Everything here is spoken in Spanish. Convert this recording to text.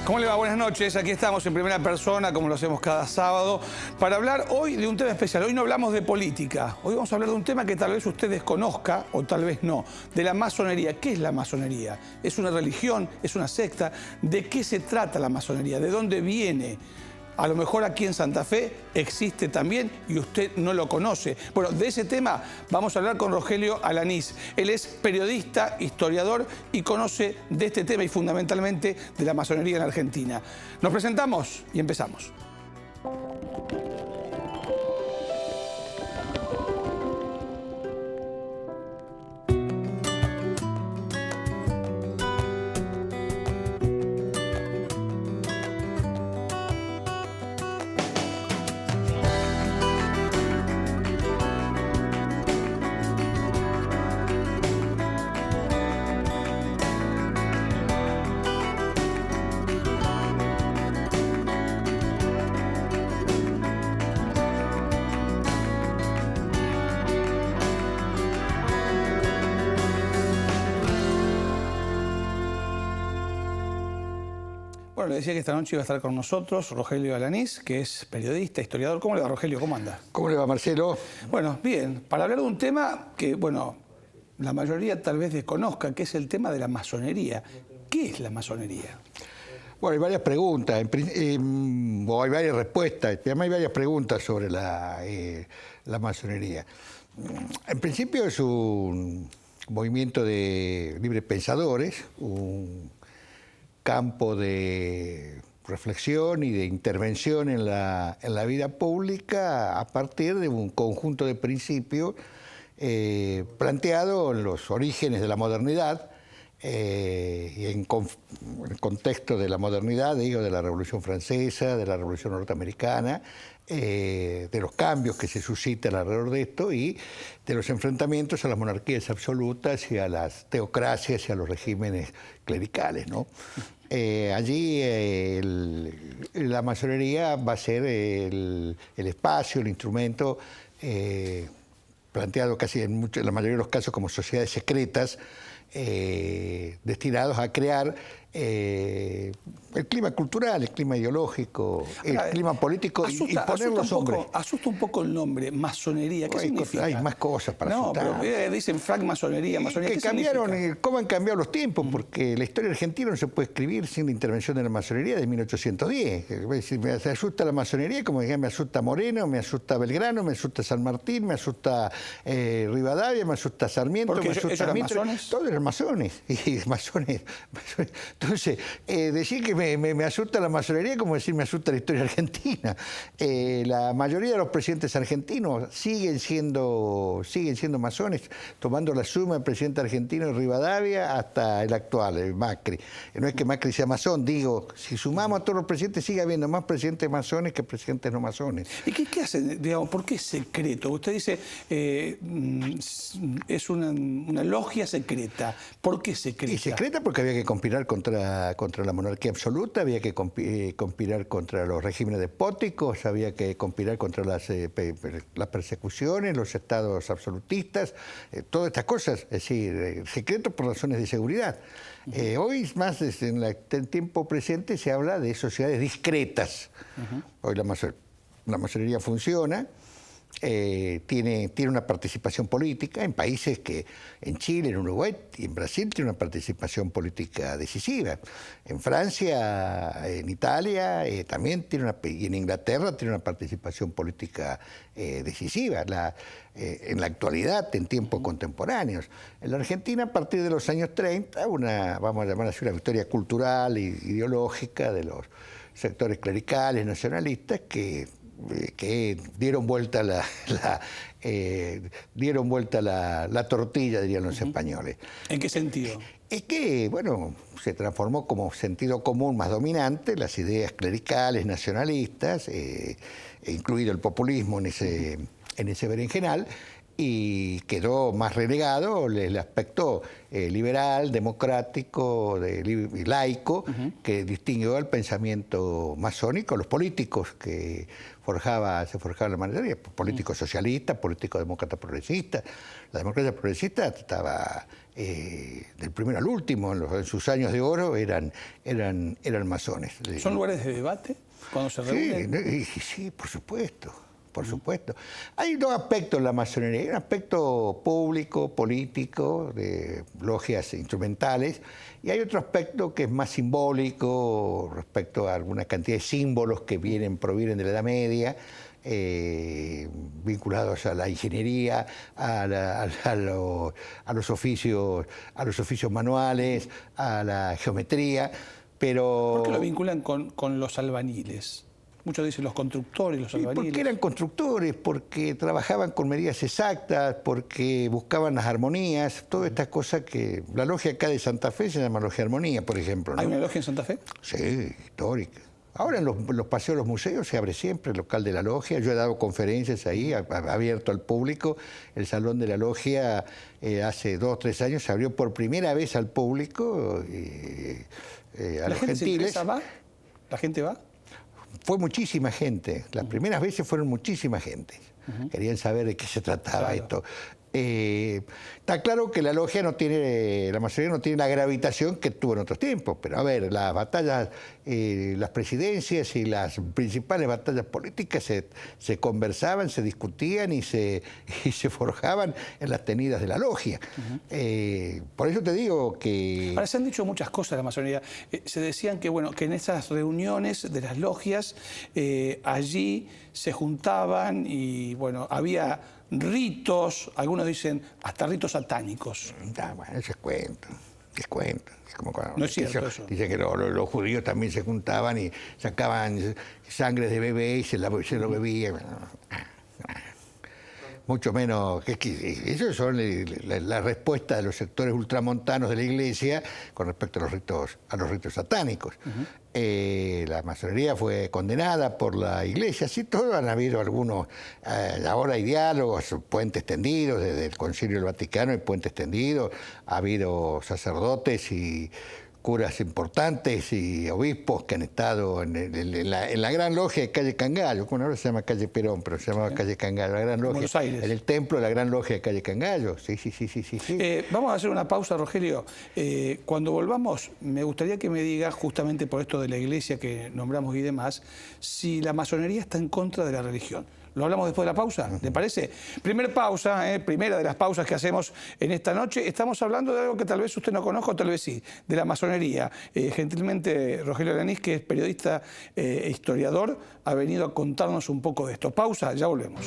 ¿Cómo le va? Buenas noches. Aquí estamos en primera persona, como lo hacemos cada sábado, para hablar hoy de un tema especial. Hoy no hablamos de política. Hoy vamos a hablar de un tema que tal vez usted desconozca o tal vez no. De la masonería. ¿Qué es la masonería? ¿Es una religión? ¿Es una secta? ¿De qué se trata la masonería? ¿De dónde viene? A lo mejor aquí en Santa Fe existe también y usted no lo conoce. Bueno, de ese tema vamos a hablar con Rogelio Alanís. Él es periodista, historiador y conoce de este tema y fundamentalmente de la masonería en Argentina. Nos presentamos y empezamos. Bueno, le decía que esta noche iba a estar con nosotros Rogelio Alanís, que es periodista, historiador. ¿Cómo le va, Rogelio? ¿Cómo anda? ¿Cómo le va, Marcelo? Bueno, bien. Para hablar de un tema que, bueno, la mayoría tal vez desconozca, que es el tema de la masonería. ¿Qué es la masonería? Bueno, hay varias preguntas, o hay varias respuestas, además hay varias preguntas sobre la masonería. En principio es un movimiento de libres pensadores, un campo de reflexión y de intervención en la vida pública a partir de un conjunto de principios planteado en los orígenes de la modernidad y en el contexto de la modernidad, digo, de la Revolución Francesa, de la Revolución Norteamericana, de los cambios que se suscitan alrededor de esto y de los enfrentamientos a las monarquías absolutas y a las teocracias y a los regímenes clericales, ¿no? Allí la masonería va a ser el espacio, el instrumento planteado casi en la mayoría de los casos como sociedades secretas destinados a crear el clima cultural, el clima ideológico, el clima político y poner los hombres. Asusta un poco el nombre, masonería. ¿Qué significa? Hay más cosas para asustar. No, pero dicen francmasonería, masonería. Que cambiaron, cómo han cambiado los tiempos, porque la historia argentina no se puede escribir sin la intervención de la masonería de 1810. Me asusta la masonería, como dije, me asusta Moreno, me asusta Belgrano, me asusta San Martín, me asusta Rivadavia, me asusta Sarmiento, porque me asusta Mitre. Todos eran masones. Y masones. Entonces, decir que me asusta la masonería como decir me asusta la historia argentina. La mayoría de los presidentes argentinos siguen siendo masones, tomando la suma del presidente argentino Rivadavia hasta el actual, el Macri. No es que Macri sea masón, digo, si sumamos a todos los presidentes sigue habiendo más presidentes masones que presidentes no masones. ¿Y qué hacen? Digamos, ¿por qué es secreto? Usted dice, es una logia secreta. ¿Por qué secreta? Y secreta porque había que conspirar contra la monarquía absoluta, había que conspirar contra los regímenes despóticos, había que conspirar contra las persecuciones, los estados absolutistas, todas estas cosas, es decir, secretos por razones de seguridad. Hoy más en el tiempo presente se habla de sociedades discretas. Hoy la masonería funciona. Tiene una participación política en países que en Chile, en Uruguay y en Brasil tiene una participación política decisiva. En Francia, en Italia también y en Inglaterra tiene una participación política decisiva. En la actualidad, en tiempos contemporáneos. En la Argentina, a partir de los años 30, vamos a llamar así, una victoria cultural e ideológica de los sectores clericales, nacionalistas, que dieron vuelta la tortilla, dirían los españoles. ¿En qué sentido? Es que, bueno, se transformó como sentido común más dominante las ideas clericales, nacionalistas, incluido el populismo en ese berenjenal, y quedó más relegado el aspecto liberal, democrático, y laico, que distinguió al pensamiento masónico, los políticos que se forjaba la masonería, políticos socialistas, políticos demócratas progresistas. La democracia progresista estaba del primero al último, en sus años de oro eran masones. ¿Son lugares de debate cuando se reúnen? Sí, por supuesto. Por supuesto. Hay dos aspectos en la masonería. Hay un aspecto público, político, de logias instrumentales, y hay otro aspecto que es más simbólico respecto a alguna cantidad de símbolos que provienen de la Edad Media, vinculados a la ingeniería, a los oficios manuales, a la geometría, pero... ¿Por qué lo vinculan con los albaniles? Muchos dicen los constructores, los albaniles. Porque eran constructores, porque trabajaban con medidas exactas, porque buscaban las armonías, todas estas cosas que... La logia acá de Santa Fe se llama Logia Armonía, por ejemplo, ¿no? ¿Hay una logia en Santa Fe? Sí, histórica. Ahora en los paseos de los museos se abre siempre el local de la logia. Yo he dado conferencias ahí, abierto al público. El salón de la logia hace 2 o 3 años se abrió por primera vez al público, a los gentiles. ¿La gente va? Fue muchísima gente. Las primeras veces fueron muchísima gente. Querían saber de qué se trataba esto. Está claro que la logia la masonería no tiene la gravitación que tuvo en otros tiempos, pero a ver, las batallas, las presidencias y las principales batallas políticas se conversaban, se discutían y se forjaban en las tenidas de la logia. Por eso te digo que... Ahora, se han dicho muchas cosas de la masonería. Se decían que, bueno, que en esas reuniones de las logias, allí se juntaban y, bueno, había ritos, algunos dicen hasta ritos satánicos. Bueno, eso es cuento. Es como cuando no es cierto eso. Dice que los judíos también se juntaban y sacaban sangre de bebé y se lo bebían. Mucho menos, eso son la respuesta de los sectores ultramontanos de la Iglesia con respecto a los ritos satánicos. La masonería fue condenada por la Iglesia, sí, todo han habido algunos, ahora hay diálogos, puentes tendidos, desde el Concilio del Vaticano hay puentes tendidos, ha habido sacerdotes y curas importantes y obispos que han estado en la gran logia de calle Cangallo, bueno, ahora se llama calle Perón, pero se llamaba calle Cangallo, la gran logia, Buenos Aires. En el templo de la gran logia de calle Cangallo, sí. Vamos a hacer una pausa, Rogelio. Cuando volvamos, me gustaría que me digas, justamente por esto de la iglesia que nombramos y demás, si la masonería está en contra de la religión. ¿Lo hablamos después de la pausa? ¿Te parece? Primera de las pausas que hacemos en esta noche. Estamos hablando de algo que tal vez usted no conozca o tal vez sí, de la masonería. Gentilmente, Rogelio Alanís, que es periodista e historiador, ha venido a contarnos un poco de esto. Pausa, ya volvemos.